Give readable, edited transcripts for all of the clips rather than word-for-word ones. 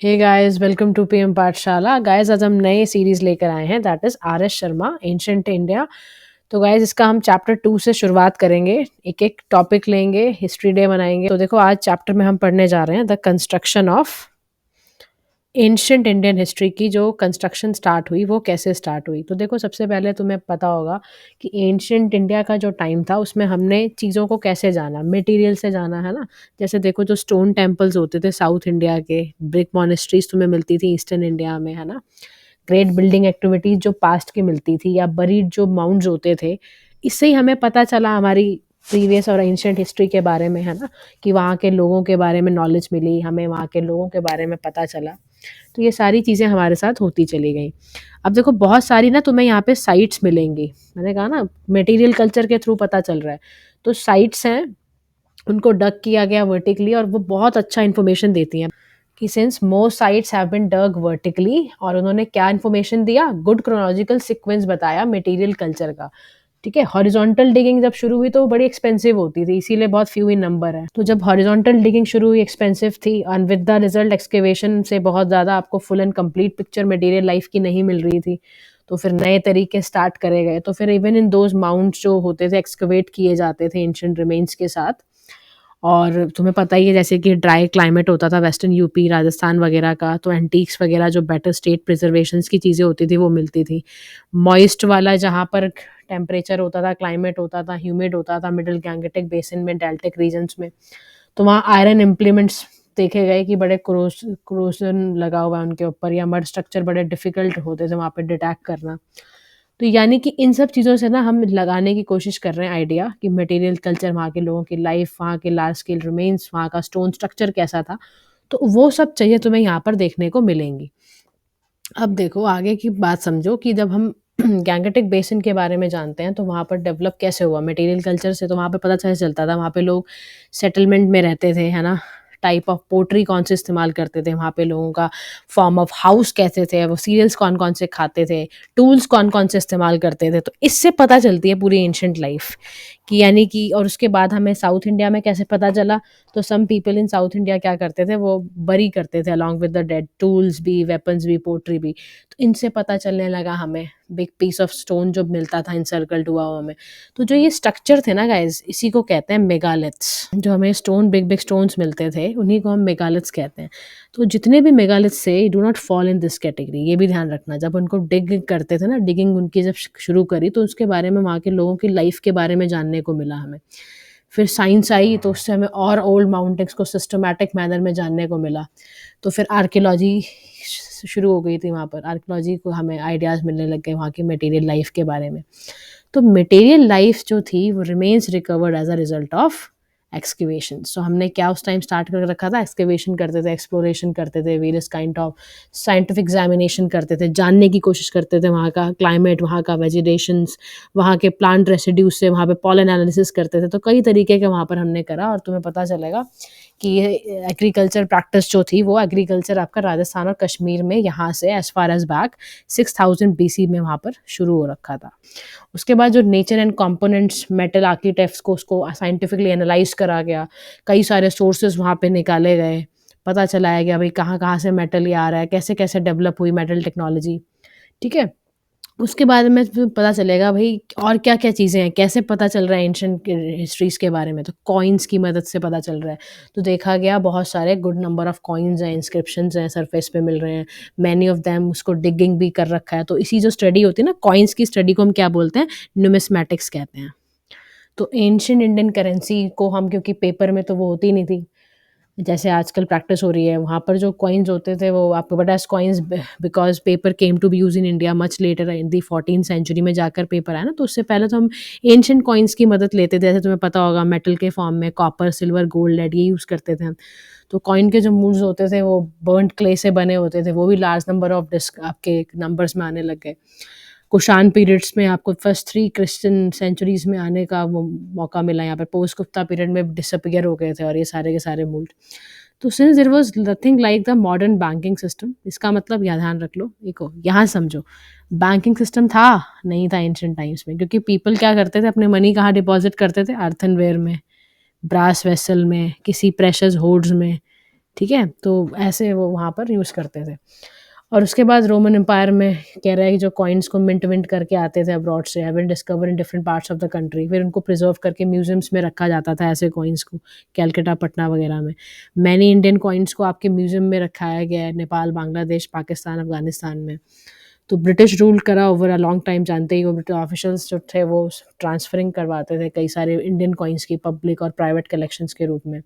Hey guys, welcome to PM Pathshala. Guys, आज हम नए सीरीज लेकर आए हैं, that is R S Sharma ancient India. तो गाइस, इसका हम चैप्टर 2 से शुरुआत करेंगे। एक एक टॉपिक लेंगे, हिस्ट्री डे मनाएंगे। तो देखो, आज चैप्टर में हम पढ़ने जा रहे हैं the construction of ancient Indian history की। जो कंस्ट्रक्शन स्टार्ट हुई वो कैसे स्टार्ट हुई। तो देखो, सबसे पहले तुम्हें पता होगा कि एंशंट इंडिया का जो टाइम था उसमें हमने चीज़ों को कैसे जाना, मटेरियल से जाना, है ना। जैसे देखो, जो स्टोन टेम्पल्स होते थे साउथ इंडिया के, ब्रिक मॉनेस्ट्रीज तुम्हें मिलती थी ईस्टर्न इंडिया में, है ना। ग्रेट बिल्डिंग एक्टिविटीज जो पास्ट की मिलती थी, या बरीड जो माउंट्स होते थे, इससे ही हमें पता चला हमारी प्रीवियस और एंशियंट हिस्ट्री के बारे में, है ना। कि वहाँ के लोगों के बारे में नॉलेज मिली हमें, वहाँ के लोगों के बारे में पता चला। तो ये सारी चीज़ें हमारे साथ होती चली गई। अब देखो, बहुत सारी ना तुम्हें यहाँ पे साइट्स मिलेंगी। मैंने कहा ना, मटेरियल कल्चर के थ्रू पता चल रहा है। तो साइट्स हैं, उनको डग किया गया वर्टिकली, और वो बहुत अच्छा इन्फॉर्मेशन देती हैं कि since most sites have been dug vertically. और उन्होंने क्या इन्फॉर्मेशन दिया, गुड क्रोनोलॉजिकल सीक्वेंस बताया मटेरियल कल्चर का। ठीक है। हॉरिजॉन्टल डिगिंग जब शुरू हुई तो वो बड़ी एक्सपेंसिव होती थी, इसीलिए बहुत फ्यू ही नंबर है। तो जब हॉरिजॉन्टल डिगिंग शुरू हुई, एक्सपेंसिव थी, and with the result excavation से बहुत ज़्यादा आपको full and complete picture material life की नहीं मिल रही थी। तो फिर नए तरीके स्टार्ट करे गए। तो फिर इवन इन दोज माउंट्स जो होते थे एक्सकवेट किए जाते थे एंशिएंट रिमेन्स के साथ। और तुम्हें पता ही है, जैसे कि ड्राई क्लाइमेट होता था वेस्टर्न यूपी राजस्थान वगैरह का, तो एंटीक्स वगैरह जो बेटर स्टेट प्रिजर्वेशंस की चीज़ें होती थी वो मिलती थी। मॉइस्ट वाला जहाँ पर टेम्परेचर होता था, क्लाइमेट होता था, ह्यूमिड होता था, मिडिल गैंगेटिक बेसिन में, डेल्टिक रीजन्स में, तो वहाँ आयरन इम्प्लीमेंट्स देखे गए कि बड़े क्रोजन लगा हुआ है उनके ऊपर, या मड स्ट्रक्चर बड़े डिफिकल्ट होते थे वहाँ पे डिटेक्ट करना। तो यानी कि इन सब चीज़ों से ना हम लगाने की कोशिश कर रहे हैं आइडिया कि मटेरियल कल्चर, वहाँ के लोगों की लाइफ, वहाँ के लार्ज स्केल रिमेन्स, वहाँ का स्टोन स्ट्रक्चर कैसा था। तो वो सब चीज़ें तुम्हें यहाँ पर देखने को मिलेंगी। अब देखो, आगे की बात समझो कि जब हम गैंगेटिक बेसिन के बारे में जानते हैं तो वहाँ पर डेवलप कैसे हुआ मटेरियल कल्चर से। तो वहाँ पे पता चलता था, वहाँ पे लोग सेटलमेंट में रहते थे, है ना। टाइप ऑफ पोट्री कौन से इस्तेमाल करते थे वहाँ पे, लोगों का फॉर्म ऑफ हाउस कैसे थे, वो सीरियल्स कौन कौन से खाते थे, टूल्स कौन कौन से इस्तेमाल करते थे। तो इससे पता चलती है पूरी एंशंट लाइफ कि, यानी कि। और उसके बाद हमें साउथ इंडिया में कैसे पता चला, तो some people in South India क्या करते थे, वो बरी करते थे along with the dead, tools भी, वेपन्स भी, पोट्री भी। तो इनसे पता चलने लगा हमें, बिग पीस ऑफ स्टोन जो मिलता था इंसर्कल्ड हुआ हुआ में। तो जो ये स्ट्रक्चर थे ना गाइस, इसी को कहते हैं मेगालिथ्स। जो हमें स्टोन, बिग बिग स्टोन्स मिलते थे, उन्हीं को हम मेगालिथ्स कहते हैं। तो जितने भी मेगालिथ्स थे, do not fall in this category, ये भी ध्यान रखना। जब उनको डिग करते थे ना, डिगिंग उनकी जब शुरू करी, तो उसके बारे में, वहाँ के लोगों की लाइफ के बारे में जानने को मिला हमें। फिर साइंस आई तो उससे हमें और ओल्ड माउंटेन्स को सिस्टमैटिक मैनर में जानने को मिला। तो फिर आर्कियोलॉजी शुरू हो गई थी वहाँ पर। आर्कियोलॉजी को हमें आइडियाज़ मिलने लग गए वहाँ की मटेरियल लाइफ के बारे में। तो मटेरियल लाइफ जो थी वो remains recovered as a result of excavation. So हमने क्या उस टाइम स्टार्ट कर रखा था, एक्सकेवेशन करते थे, एक्सप्लोरेशन करते थे, various kind of scientific examination करते थे, जानने की कोशिश करते थे वहाँ का क्लाइमेट, वहाँ का वेजिटेशंस, वहाँ के प्लांट रेसिड्यूज से वहाँ पे पॉलन एनालिसिस करते थे। तो कई तरीके के वहाँ पर हमने करा, और तुम्हें पता चलेगा कि ये एग्रीकल्चर प्रैक्टिस जो थी, वो एग्रीकल्चर आपका राजस्थान और कश्मीर में यहाँ से as far as back 6000 BC में वहाँ पर शुरू हो रखा था। उसके बाद जो nature and components, metal architects को, उसको साइंटिफिकली एनालाइज करा गया, कई सारे सोर्सेज वहाँ पे निकाले गए, पता चलाया गया भाई कहाँ कहाँ से मेटल ये आ रहा है, कैसे कैसे डेवलप हुई मेटल टेक्नोलॉजी। ठीक है। उसके बाद में फिर पता चलेगा भाई और क्या क्या चीज़ें हैं, कैसे पता चल रहा है एंशिएंट हिस्ट्रीज के बारे में। तो कॉइन्स की मदद से पता चल रहा है। तो देखा गया बहुत सारे गुड नंबर ऑफ कॉइन्स हैं, इंस्क्रिप्शंस हैं, सरफेस पे मिल रहे हैं। मैनी ऑफ देम उसको डिगिंग भी कर रखा है। तो इसी जो स्टडी होती है ना, कॉइन्स की स्टडी को हम क्या बोलते हैं, न्यूमिस्मैटिक्स कहते हैं। तो एंशिएंट इंडियन करेंसी को हम, क्योंकि पेपर में तो वो होती नहीं थी जैसे आजकल प्रैक्टिस हो रही है, वहाँ पर जो कॉइन्स होते थे वो आपको पता है coins, because paper came to be use in India much later in the 14th century में जाकर पेपर आया ना। तो उससे पहले तो हम एंशिएंट कॉइन्स की मदद लेते थे। जैसे तुम्हें पता होगा, मेटल के फॉर्म में कॉपर, सिल्वर, गोल्ड, लेड, ये यूज़ करते थे हम। तो कॉइन के जो मूल्स होते थे वो बर्न्ड क्ले से बने होते थे, वो भी लार्ज नंबर ऑफ डिस्क आपके नंबर्स में आने लग गए। कुषाण पीरियड्स में आपको फर्स्ट 3 क्रिश्चियन सेंचुरीज में आने का वो मौका मिला। यहाँ पर पोस्ट गुप्ता पीरियड में डिसअपियर हो गए थे और ये सारे के सारे मूल्ड। तो since there was nothing like the modern banking system, इसका मतलब यह ध्यान रख लो, देखो यहाँ समझो, बैंकिंग सिस्टम था नहीं था एंशिएंट टाइम्स में, क्योंकि पीपल क्या करते थे, अपने मनी कहाँ डिपॉजिट करते थे, अर्थनवेयर में, ब्रास वेसल में, किसी प्रेशस होर्ड्स में, ठीक है? तो ऐसे वो वहाँ पर यूज़ करते थे। और उसके बाद रोमन एम्पायर में कह रहा है कि जो कॉइन्स को मिंट विंट करके आते थे अब्रॉड से, have been discovered in different parts of the country, फिर उनको प्रिजर्व करके म्यूज़ियम्स में रखा जाता था ऐसे कॉइन्स को, कैलकाटा, पटना वगैरह में। मैनी इंडियन कॉइन्स को आपके म्यूज़ियम में रखाया गया है, नेपाल, बांग्लादेश, पाकिस्तान, अफ़गानिस्तान में। तो ब्रिटिश रूल करा ओवर अ लॉन्ग टाइम, जानते ही हो ब्रिटिश ऑफिशियल्स जो थे वो ट्रांसफरिंग करवाते थे कई सारे इंडियन कॉइन्स की पब्लिक और प्राइवेट कलेक्शंस के रूप में।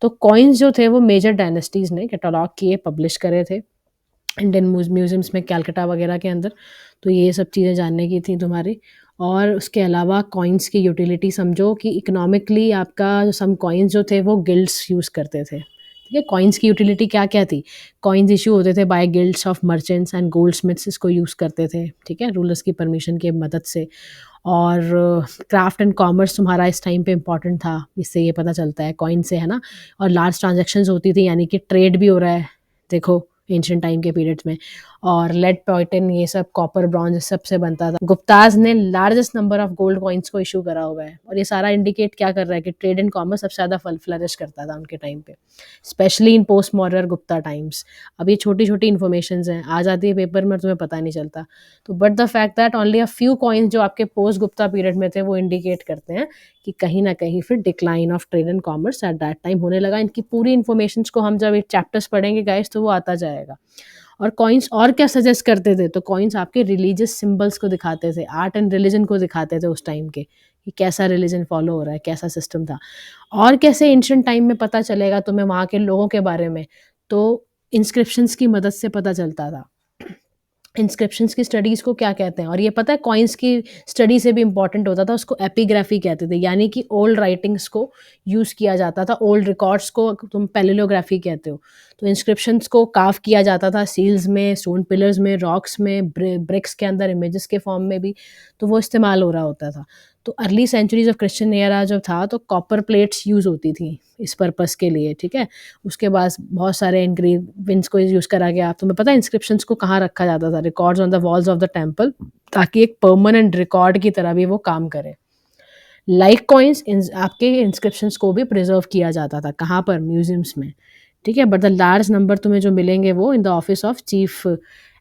तो कॉइन्स जो थे वो मेजर डायनेस्टीज़ ने कैटलॉग किए, पब्लिश करे थे इंडियन म्यूज़ियम्स में कलकत्ता वगैरह के अंदर। तो ये सब चीज़ें जानने की थी तुम्हारी। और उसके अलावा कॉइन्स की यूटिलिटी समझो कि इकोनॉमिकली आपका सम कॉइन्स जो थे वो गिल्ड्स यूज़ करते थे। ठीक है, कॉइन्स की यूटिलिटी क्या-क्या थी? कॉइन्स इश्यू होते थे by guilds of merchants and goldsmiths, इसको यूज़ करते थे, ठीक है, रूलर्स की परमिशन की मदद से। और क्राफ्ट एंड कॉमर्स तुम्हारा इस टाइम पे इम्पोर्टेंट था, इससे ये पता चलता है कॉइन से, है ना? और लार्ज ट्रांज़ैक्शंस होती थी, यानी कि ट्रेड भी हो रहा है, देखो एंशिएंट टाइम के पीरियड्स में। और लेड, प्लैटिन, ये सब कॉपर, ब्रॉन्ज, इस सब से बनता था। गुप्ताज़ ने largest number of gold coins को इश्यू करा हुआ है, और ये सारा इंडिकेट क्या कर रहा है कि ट्रेड एंड कॉमर्स सबसे ज़्यादा फ्लरिश करता था उनके टाइम पे, specially in post modern Gupta times. अब ये छोटी-छोटी इन्फॉर्मेशंस हैं, आ जाती है पेपर में, तुम्हें पता नहीं चलता। तो but the fact that only a few coins जो आपके पोस्ट गुप्ता पीरियड में थे वो इंडिकेट करते हैं कि कहीं न कहीं फिर decline of trade and commerce at that time होने लगा। इनकी पूरी इन्फॉर्मेशंस को हम जब एक चैप्टर्स पढ़ेंगे गाइस तो वो आता जाएगा। और कॉइन्स और क्या सजेस्ट करते थे? तो कॉइन्स आपके रिलीजियस सिंबल्स को दिखाते थे, आर्ट एंड रिलीजन को दिखाते थे उस टाइम के, कि कैसा रिलीजन फॉलो हो रहा है, कैसा सिस्टम था। और कैसे एंशिएंट टाइम में पता चलेगा तुम्हें वहाँ के लोगों के बारे में? तो इंस्क्रिप्शंस की मदद से पता चलता था। इंस्क्रिप्शंस की स्टडीज़ को क्या कहते हैं? और ये पता है कॉइन्स की स्टडी से भी इम्पोर्टेंट होता था, उसको एपिग्राफी कहते थे, यानी कि ओल्ड राइटिंग्स को यूज़ किया जाता था, ओल्ड रिकॉर्ड्स को तुम पैलेलियोग्राफी कहते हो। तो इंस्क्रिप्शंस को कार्व किया जाता था सील्स में, स्टोन पिलर्स में, रॉक्स में, ब्रिक्स के अंदर, इमेजेस के फॉर्म में भी, तो वो इस्तेमाल हो रहा होता था। तो early centuries of Christian era जब था तो कॉपर प्लेट्स यूज़ होती थी इस पर्पज़ के लिए, ठीक है? उसके बाद बहुत सारे इंग्रेविंग्स को यूज़ करा गया। तुम्हें पता है इंस्क्रिप्शंस को कहाँ रखा जाता था? Records on the walls of the temple, ताकि एक परमानेंट रिकॉर्ड की तरह भी वो काम करे। लाइक कॉइन्स आपके इंस्क्रिप्शंस को भी प्रिजर्व किया जाता था, कहाँ पर? म्यूजियम्स में, ठीक है? बट द लार्ज नंबर तुम्हें जो मिलेंगे वो in the office of chief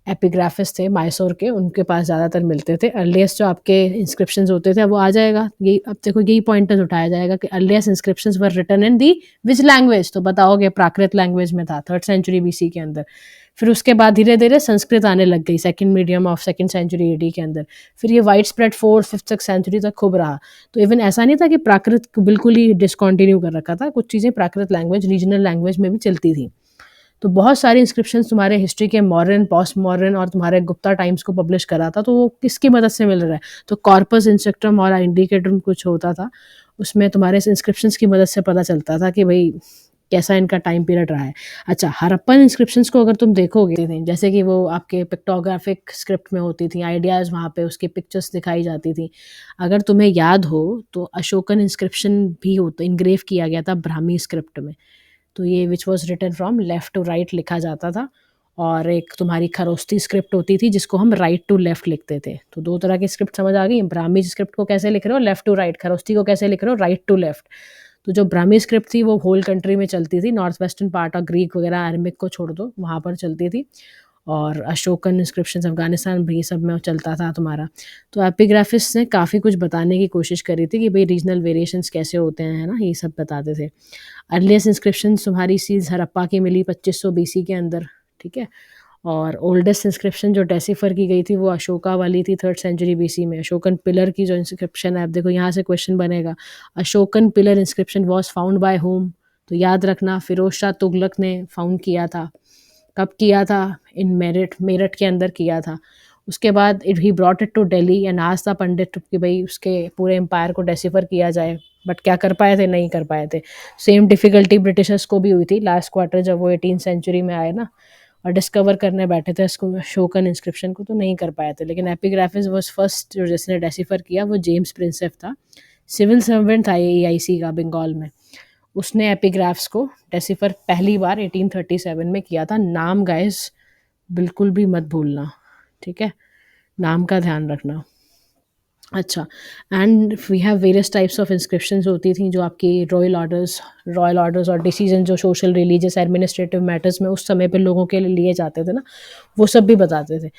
epigraphist थे मैसूर के, उनके पास ज़्यादातर मिलते थे। अर्लीस्ट जो आपके इंस्क्रिप्शंस होते थे वो आ जाएगा, यही अब देखो यही पॉइंटर्स उठाया जाएगा कि earliest inscriptions were written in the which language? तो बताओगे प्राकृत लैंग्वेज में था, 3rd सेंचुरी बीसी के अंदर। फिर उसके बाद धीरे-धीरे संस्कृत आने लग गई, second medium of 2nd century AD के अंदर। फिर ये वाइड स्प्रेड 4th, 5th तक सेंचुरी तक खूब रहा। तो इवन ऐसा नहीं था कि प्राकृत को बिल्कुल ही डिसकंटिन्यू कर रखा था, कुछ चीज़ें प्राकृत लैंग्वेज, रीजनल लैंग्वेज में भी चलती थी। तो बहुत सारी इंस्क्रिप्शंस तुम्हारे हिस्ट्री के मॉडर्न, पोस्ट मॉडर्न और तुम्हारे गुप्ता टाइम्स को पब्लिश करा था, तो वो किसकी मदद से मिल रहा है? तो कॉर्पस इंस्क्रिप्टम और इंडिकेटम कुछ होता था, उसमें तुम्हारे इंस्क्रिप्शंस की मदद से पता चलता था कि भाई कैसा इनका टाइम पीरियड रहा है। अच्छा, हड़प्पन इंस्क्रिप्शंस को अगर तुम देखोगे, जैसे कि वो आपके पिक्टोग्राफिक स्क्रिप्ट में होती थी, आइडियाज़ वहाँ पे उसकी पिक्चर्स दिखाई जाती थी। अगर तुम्हें याद हो तो अशोकन इंस्क्रिप्शन भी होता, इनग्रेव किया गया था ब्राह्मी स्क्रिप्ट में। तो ये which was written from left to right लिखा जाता था। और एक तुम्हारी खरोस्ती स्क्रिप्ट होती थी जिसको हम राइट टू लेफ्ट लिखते थे। तो 2 तरह की स्क्रिप्ट समझ आ गई? ब्राह्मी स्क्रिप्ट को कैसे लिख रहे हो? Left to right. खरोस्ती को कैसे लिख रहे हो? Right to left. तो जो ब्राह्मी स्क्रिप्ट थी वो होल कंट्री में चलती थी, नॉर्थ वेस्टर्न पार्ट और ग्रीक वगैरह, अरबिक को छोड़ दो, वहाँ पर चलती थी। और अशोकन इंस्क्रिप्शंस अफ़गानिस्तान भी सब में चलता था तुम्हारा। तो एपिग्राफिस्ट ने काफ़ी कुछ बताने की कोशिश करी थी कि भई रीजनल वेरिएशंस कैसे होते हैं, है ना? ये सब बताते थे। अर्लीस्ट इंस्क्रिप्शंस तुम्हारी सील्स हड़प्पा की मिली 2500 बीसी के अंदर, ठीक है? और ओल्डेस्ट इंस्क्रिप्शन जो डेसिफर की गई थी वो अशोका वाली थी 3rd सेंचुरी बीसी में। अशोकन पिलर की जो इंस्क्रिप्शन है, अब देखो यहाँ से क्वेश्चन बनेगा, Ashokan pillar inscription was found by home? तो याद रखना फिरोज शाह तुगलक ने फाउंड किया था। कब किया था? इन मेरठ के अंदर किया था। उसके बाद he brought it to Delhi and asked the pandit कि भाई उसके पूरे एम्पायर को डेसिफर किया जाए, बट क्या कर पाए थे? नहीं कर पाए थे। सेम डिफ़िकल्टी ब्रिटिशर्स को भी हुई थी लास्ट क्वार्टर जब वो 18th सेंचुरी में आए ना, और डिस्कवर करने बैठे थे इसको, अशोकन इंस्क्रिप्शन को, तो नहीं कर पाए थे। लेकिन एपिग्राफिस वाज़ फर्स्ट जो जिसने डेसिफर किया वो जेम्स प्रिंसेप था। सिविल सर्वेंट था ये एआईसी का बंगाल में। उसने एपिग्राफ्स को डेसिफर पहली बार 1837 में किया था। नाम गाइस बिल्कुल भी मत भूलना, ठीक है? नाम का ध्यान रखना। अच्छा, and we have various types of inscriptions होती थी जो आपकी रॉयल ऑर्डर्स और डिसीजन जो सोशल, रिलीजियस, एडमिनिस्ट्रेटिव मैटर्स में उस समय पे लोगों के लिए जाते थे ना, वो सब भी बताते थे।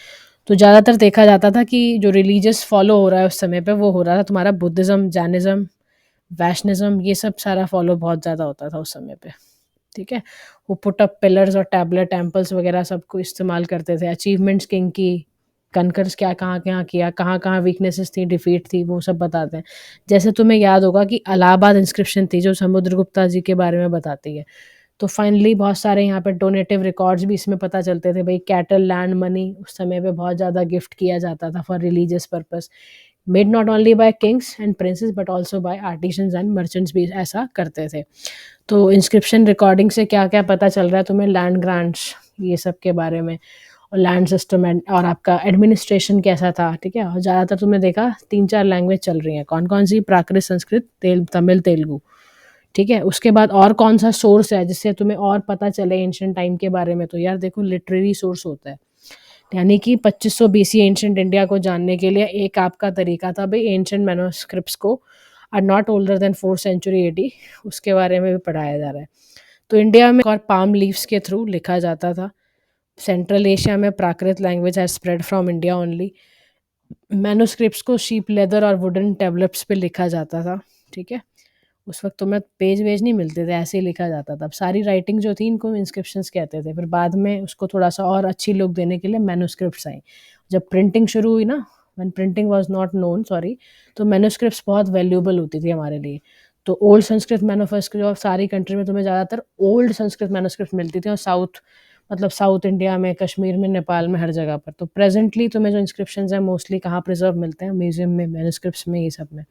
तो ज़्यादातर देखा जाता था कि जो रिलीजियस फॉलो हो रहा है उस समय पे, वो हो रहा था तुम्हारा बुद्धिज़्म, जैनिज़्म, वैष्णिज़्म, ये सब सारा फॉलो बहुत ज़्यादा होता था उस समय पे, ठीक है? वो पुट अप पिलर्स और टैबलेट टेम्पल्स वगैरह सबको इस्तेमाल करते थे। अचीवमेंट्स किंग की, कनकर्स क्या कहाँ-कहाँ किया, कहाँ-कहाँ वीकनेसेस थी, डिफीट थी, वो सब बताते हैं। जैसे तुम्हें याद होगा कि इलाहाबाद इंस्क्रिप्शन थी जो समुद्रगुप्ता जी के बारे में बताती है। तो फाइनली बहुत सारे यहाँ पे डोनेटिव रिकॉर्ड्स भी इसमें पता चलते थे। भई कैटल, लैंड, मनी उस समय पे बहुत ज़्यादा गिफ्ट किया जाता था for religious purpose. Made not only by kings and princes but also by artisans and merchants भी ऐसा करते थे। तो इंस्क्रिप्शन रिकॉर्डिंग से क्या-क्या पता चल रहा है तुम्हें, लैंड ग्रांट्स ये सब के बारे में, और लैंड सिस्टम एंड और आपका एडमिनिस्ट्रेशन कैसा था, ठीक है? और ज़्यादातर तुमने देखा 3-4 लैंग्वेज चल रही हैं। कौन-कौन सी? प्राकृत, संस्कृत, तमिल, तेलुगु, ठीक है? उसके बाद और कौन-सा सोर्स है जिससे तुम्हें और पता चले एंशिएंट टाइम के बारे में? तो यार देखो, लिटरेरी सोर्स होता है। यानी कि 2500 बीसी एंशिएंट इंडिया को जानने के लिए एक आपका तरीका था भई एंशिएंट मैन्युस्क्रिप्ट्स को are not older than 4th century AD, उसके बारे में भी पढ़ाया जा रहा है। तो इंडिया में और पाम लीव्स के थ्रू लिखा जाता था। सेंट्रल एशिया में Prakrit language has spread from India only. Manuscripts को शीप लेदर और वुडन टैबलेट्स पे लिखा जाता था, ठीक है? उस वक़्त तुम्हें पेज-वेज नहीं मिलते थे, ऐसे ही लिखा जाता था। अब सारी राइटिंग जो थी इनको इंस्क्रिप्शंस कहते थे। फिर बाद में उसको थोड़ा-सा और अच्छी लुक देने के लिए मैन्युस्क्रिप्ट्स आई। जब प्रिंटिंग शुरू हुई ना, when printing was not known, sorry, तो मैन्युस्क्रिप्ट्स बहुत वैल्यूएबल होती थी हमारे लिए। तो ओल्ड संस्कृत मैन्युफैक्चर जो सारी कंट्री में तुम्हें ज़्यादातर ओल्ड संस्कृत मैन्युस्क्रिप्ट मिलती थी, और साउथ इंडिया में, कश्मीर में, नेपाल में, हर जगह पर। तो प्रेज़ेंटली तुम्हें जो इंस्क्रिप्शंस हैं मोस्टली कहाँ प्रिज़र्व मिलते हैं? म्यूज़ियम में, मैन्युस्क्रिप्ट्स में, ये सब में।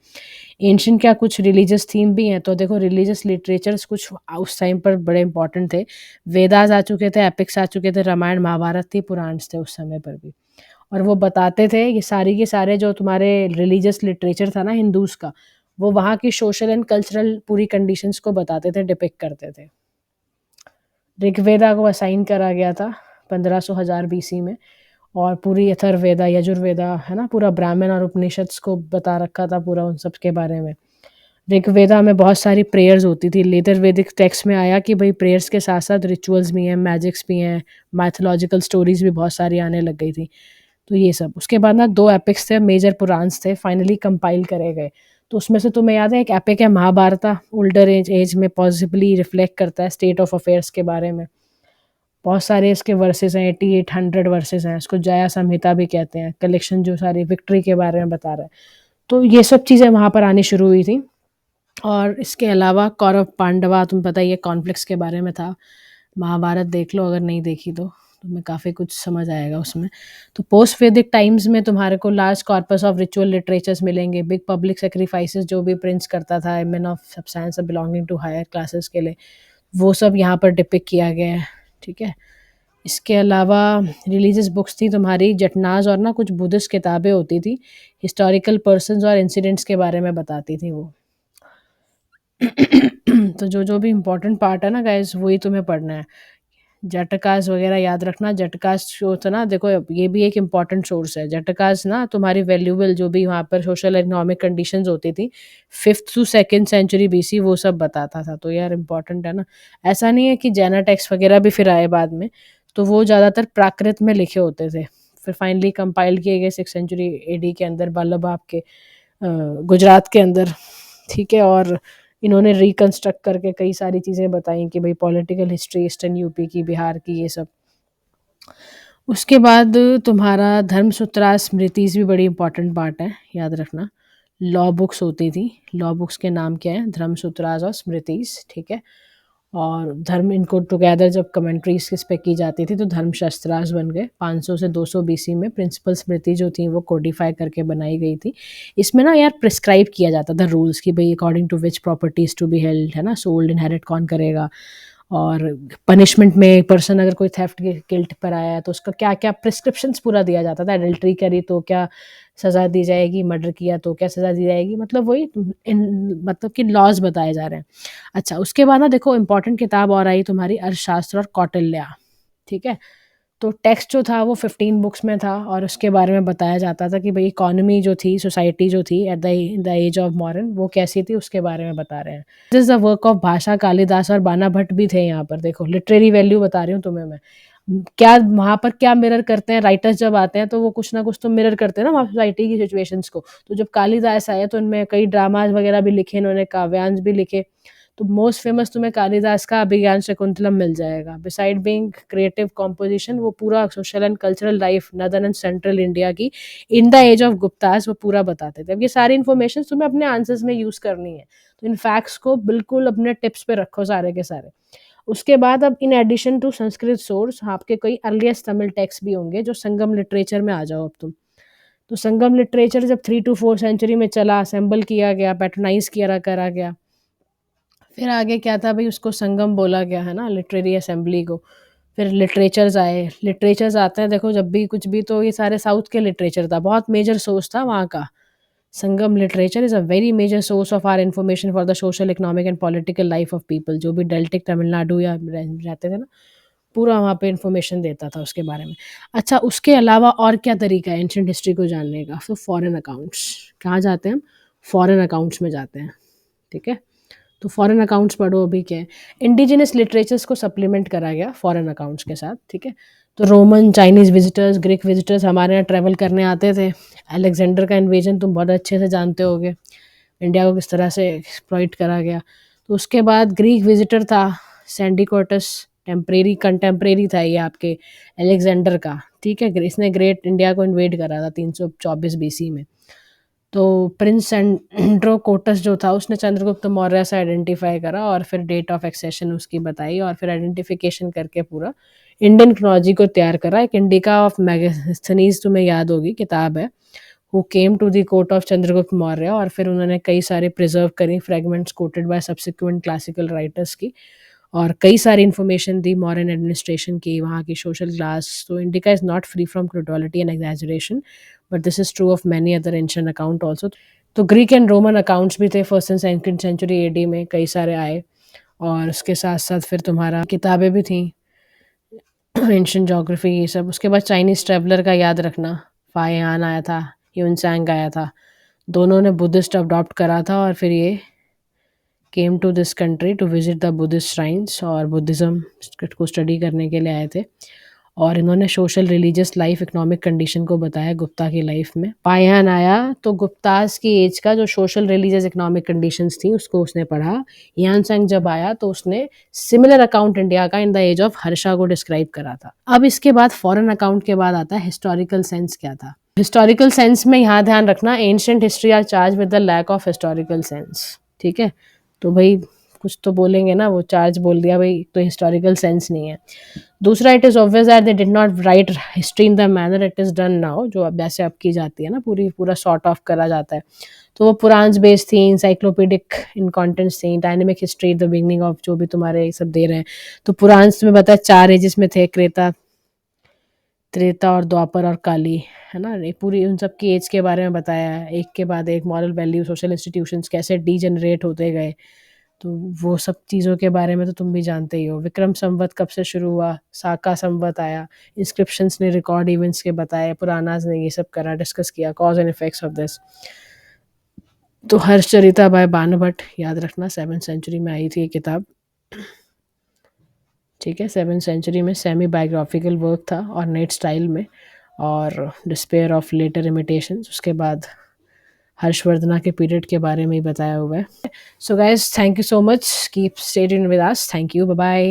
एंशिएंट क्या कुछ रिलीजियस थीम भी हैं, तो देखो रिलीजियस लिटरेचर्स कुछ उस टाइम पर बड़े इंपॉर्टेंट थे। वेदास आ चुके थे, एपिक्स आ चुके थे, रामायण, महाभारत थी, पुराण्स थे उस समय पर भी। और वो बताते थे ये सारी के सारे जो तुम्हारे रिलीजियस लिटरेचर था ना हिंदूज़ का, वो वहाँ की सोशल एंड कल्चरल पूरी कंडीशंस को बताते थे, डिपिक्ट करते थे। ऋग्वेदा को असाइन करा गया था 1500 1000 बीसी में, और पूरी अथर्ववेदा, यजुर्वेदा, है ना? पूरा ब्राह्मण और उपनिषद्स को बता रखा था पूरा उन सब के बारे में। ऋग्वेदा में बहुत सारी प्रेयर्स होती थी। लेटर वैदिक टेक्स्ट में आया कि भई प्रेयर्स के साथ-साथ रिचुअल्स भी हैं, मैजिक्स भी हैं, माइथोलॉजिकल स्टोरीज़ भी बहुत सारी आने लग गई थी। तो ये सब। उसके बाद ना 2 एपिक्स थे, मेजर पुराण्स थे, फाइनली कंपाइल करे गए। तो उसमें से तुम्हें याद है एक एपिक है महाभारता, ओल्डर एज एज में पॉसिबली रिफ्लेक्ट करता है स्टेट ऑफ अफेयर्स के बारे में। बहुत सारे इसके वर्सेस हैं, 8800 वर्सेस हैं। इसको जया संहिता भी कहते हैं। कलेक्शन जो सारी विक्ट्री के बारे में बता रहा है। तो ये सब चीज़ें वहाँ पर आनी शुरू हुई थी। और इसके अलावा कौरव पांडवा, तुम्हें पता ही है, कॉन्फ्लिक्ट्स के बारे में था। महाभारत देख लो अगर नहीं देखी तो, तुम्हें काफ़ी कुछ समझ आएगा उसमें। तो पोस्ट वैदिक टाइम्स में तुम्हारे को large corpus of ritual literatures मिलेंगे, बिग पब्लिक सैक्रिफाइसेस जो भी प्रिंस करता था men of substance belonging to higher classes के लिए, वो सब यहाँ पर डिपिक्ट किया गया है, ठीक है? इसके अलावा रिलीजियस बुक्स थी तुम्हारी जटनाज़, और ना कुछ बुद्धिस्ट किताबें होती थी, हिस्टोरिकल पर्सन्स और इंसिडेंट्स के बारे में बताती थी वो। तो जो भी इम्पोर्टेंट पार्ट है ना गाइस, वही तुम्हें पढ़ना है। जटकास वगैरह याद रखना। जटकास जो था ना, देखो ये भी एक इम्पॉर्टेंट सोर्स है। जटकास ना तुम्हारी वैल्यूएबल जो भी वहाँ पर सोशल इकोनॉमिक कंडीशंस होती थी 5th to 2nd century BC, वो सब बताता था। तो यार इम्पॉर्टेंट है ना। ऐसा नहीं है कि जैना टेक्स्ट वगैरह भी फिर आए बाद में, तो वो ज़्यादातर प्राकृत में लिखे होते थे। फिर फाइनली कंपाइल किए गए 6th सेंचुरी एडी के अंदर वल्लभ के गुजरात के अंदर, ठीक है? और इन्होंने रिकंस्ट्रक्ट करके कई सारी चीज़ें बताई कि भाई पॉलिटिकल हिस्ट्री ईस्टर्न यूपी की, बिहार की, ये सब। उसके बाद तुम्हारा धर्मसूत्रा स्मृतिज़ भी बड़ी इंपॉर्टेंट पार्ट है, याद रखना। लॉ बुक्स होती थी, लॉ बुक्स के नाम क्या हैं? धर्मसूत्रास और स्मृतिज़, ठीक है? और धर्म, इनको टुगेदर जब कमेंट्रीज़ किस पे की जाती थी तो धर्मशास्त्रास बन गए। 500 से 200 बीसी में प्रिंसिपल स्मृति जो थी वो कोडिफाई करके बनाई गई थी। इसमें ना यार प्रिस्क्राइब किया जाता था रूल्स कि भई according to which properties to be held, है ना? सोल्ड, इनहेरिट कौन करेगा, और पनिशमेंट में एक पर्सन अगर कोई थेफ्ट के गिल्ट पर आया है तो उसका क्या-क्या प्रिस्क्रिप्शंस पूरा दिया जाता था। एडल्टरी करी तो क्या सज़ा दी जाएगी, मर्डर किया तो क्या सज़ा दी जाएगी, मतलब वही मतलब कि लॉज़ बताए जा रहे हैं। अच्छा, उसके बाद ना देखो इम्पोर्टेंट किताब और आई तुम्हारी अर्थशास्त्र और कौटिल्या, ठीक है? तो टेक्स्ट जो था वो 15 बुक्स में था और उसके बारे में बताया जाता था कि भाई इकोनॉमी जो थी, सोसाइटी जो थी at the in the age of modern वो कैसी थी, उसके बारे में बता रहे हैं। This is the work of Bhasa Kalidasa, और बाना भट्ट भी थे यहाँ पर। देखो लिटरेरी वैल्यू बता रही हूँ तुम्हें मैं। क्या वहाँ पर क्या मिरर करते हैं राइटर्स जब आते हैं, तो वो कुछ ना कुछ तो मिरर करते हैं ना वहाँ सोसाइटी की सिचुएशंस को। तो जब कालिदास आए तो उनमें कई ड्रामाज वगैरह भी लिखे, इन्होंने काव्यांश भी लिखे। तो मोस्ट फेमस तुम्हें कालिदास का अभिज्ञान शकुंतलम मिल जाएगा। बिसाइड बीइंग क्रिएटिव कॉम्पोजिशन, वो पूरा social and cultural life northern and central India की in the age of Guptas वो पूरा बताते थे। अब ये सारी इन्फॉर्मेशन तुम्हें अपने आंसर्स में यूज करनी है, तो इन फैक्ट्स को बिल्कुल अपने टिप्स पे रखो सारे के सारे। उसके बाद अब in addition to Sanskrit source आपके कई अर्लीस्ट तमिल टेक्स्ट भी होंगे, जो संगम लिटरेचर में आ जाओ अब तुम। तो संगम लिटरेचर जब 3 to 4 सेंचुरी में चला, असेंबल किया गया, पैटर्नाइज किया करा गया। फिर आगे क्या था भाई, उसको संगम बोला गया है ना, लिटरेरी असेंबली को। फिर लिटरेचर्स आए, लिटरेचर्स आते हैं देखो जब भी कुछ भी, तो ये सारे साउथ के लिटरेचर था, बहुत मेजर सोर्स था वहाँ का। Sangam literature is a very major source of our information for the social economic and political life of people. जो भी डेल्टिक तमिलनाडु या रहते थे ना, पूरा वहाँ पे इन्फॉर्मेशन देता था उसके बारे में। अच्छा, उसके अलावा और क्या तरीका है एंशिएंट हिस्ट्री को जानने का? तो फॉरेन अकाउंट्स। कहाँ जाते हैं हम? फॉरेन अकाउंट्स में जाते हैं। ठीक है, तो फॉरेन अकाउंट्स पढ़ो अभी क्या है। इंडिजिनस लिटरेचर्स को सप्लीमेंट करा गया फॉरेन अकाउंट्स के साथ। ठीक है, तो Roman, Chinese visitors, Greek visitors हमारे यहाँ ट्रैवल करने आते थे। अलेक्जेंडर का इन्वेजन तुम बहुत अच्छे से जानते होगे, इंडिया को किस तरह से एक्सप्लॉइट करा गया। तो उसके बाद ग्रीक विजिटर था सैंडिकोटस, टेम्परेरी कंटेम्परेरी था ये आपके अलेक्जेंडर का। ठीक है, इसने ग्रेट इंडिया को इन्वेड करा था 324 बीसी में। तो प्रिंस एंड्रोकोटस जो था, उसने चंद्रगुप्त मौर्य से आइडेंटिफाई करा और फिर डेट ऑफ एक्सेशन उसकी बताई, और फिर आइडेंटिफिकेशन करके पूरा इंडियन क्रोनोलॉजी को तैयार करा। एक इंडिका ऑफ मैगस्थनीज तुम्हें याद होगी, किताब है, who came to the court of Chandragupta Maurya, और फिर उन्होंने कई सारे प्रिजर्व करी fragments quoted by subsequent classical writers की, और कई सारी इन्फॉर्मेशन दी मॉडर्न एडमिनिस्ट्रेशन की, वहाँ की सोशल क्लास। तो Indica is not free from credulity and exaggeration, but this is true of many other ancient account also. तो ग्रीक एंड रोमन अकाउंट्स भी थे first and second century AD में, कई सारे आए। और उसके साथ साथ फिर तुम्हारा किताबें भी थी, एंशिएंट ज्योग्राफी ये सब। उसके बाद चाइनीज़ ट्रैवलर का याद रखना, फाहियान आया था, ह्यूनसैंग आया था, दोनों ने बुद्धिस्ट अडॉप्ट करा था, और फिर ये came to this country to visit the Buddhist shrines, और बुद्धिज़्म को स्टडी करने के लिए आए थे। और इन्होंने social religious life economic condition को बताया गुप्ता की लाइफ में। पायहान आया तो गुप्तास की एज का जो सोशल रिलीजियस इकोनॉमिक कंडीशंस थी उसको उसने पढ़ा। यानसेंग जब आया तो उसने सिमिलर अकाउंट इंडिया का in the age of Harsha को डिस्क्राइब करा था। अब इसके बाद फॉरेन अकाउंट के बाद आता है हिस्टोरिकल सेंस क्या था। हिस्टोरिकल सेंस में यहाँ ध्यान रखना, ancient history are charge with the lack of historical sense. ठीक है, तो भाई कुछ तो बोलेंगे ना, वो चार्ज बोल दिया भाई, तो हिस्टोरिकल सेंस नहीं है। दूसरा, it is obvious that they did not right history in the manner it is done now, जो अब जैसे अब की जाती है ना, पूरा सॉर्ट ऑफ करा जाता है। तो वो पुरान्स बेस्ड थी, इंसाइक्लोपीडिक इन कॉन्टेंट्स थी, dynamic history the beginning of, जो भी तुम्हारे ये सब दे रहे हैं। तो पुरान्स में बताया 4 एजेस में थे, क्रेता, त्रेता और द्वापर और काली, है ना। ये पूरी उन सब की एज के बारे में बताया है, एक के बाद एक मॉरल वैल्यू, सोशल इंस्टीट्यूशंस कैसे डीजनरेट होते गए। तो वो सब चीज़ों के बारे में तो तुम भी जानते ही हो। विक्रम संवत कब से शुरू हुआ, साका संवत आया, इंस्क्रिप्शंस ने रिकॉर्ड इवेंट्स के बताए, पुरानाज ने ये सब करा, डिस्कस किया cause and effects of this. तो हर्षचरिता बाय बाणभट्ट याद रखना, 7th सेंचुरी में आई थी ये किताब। ठीक है, 7th सेंचुरी में सेमी बायोग्राफिकल वर्क था और नेट स्टाइल में, और डिस्पेयर ऑफ लेटर इमिटेशंस। उसके बाद हर्षवर्धना के पीरियड के बारे में ही बताया हुआ है। So guys, thank you so much, keep stay tuned with us, thank you, bye bye.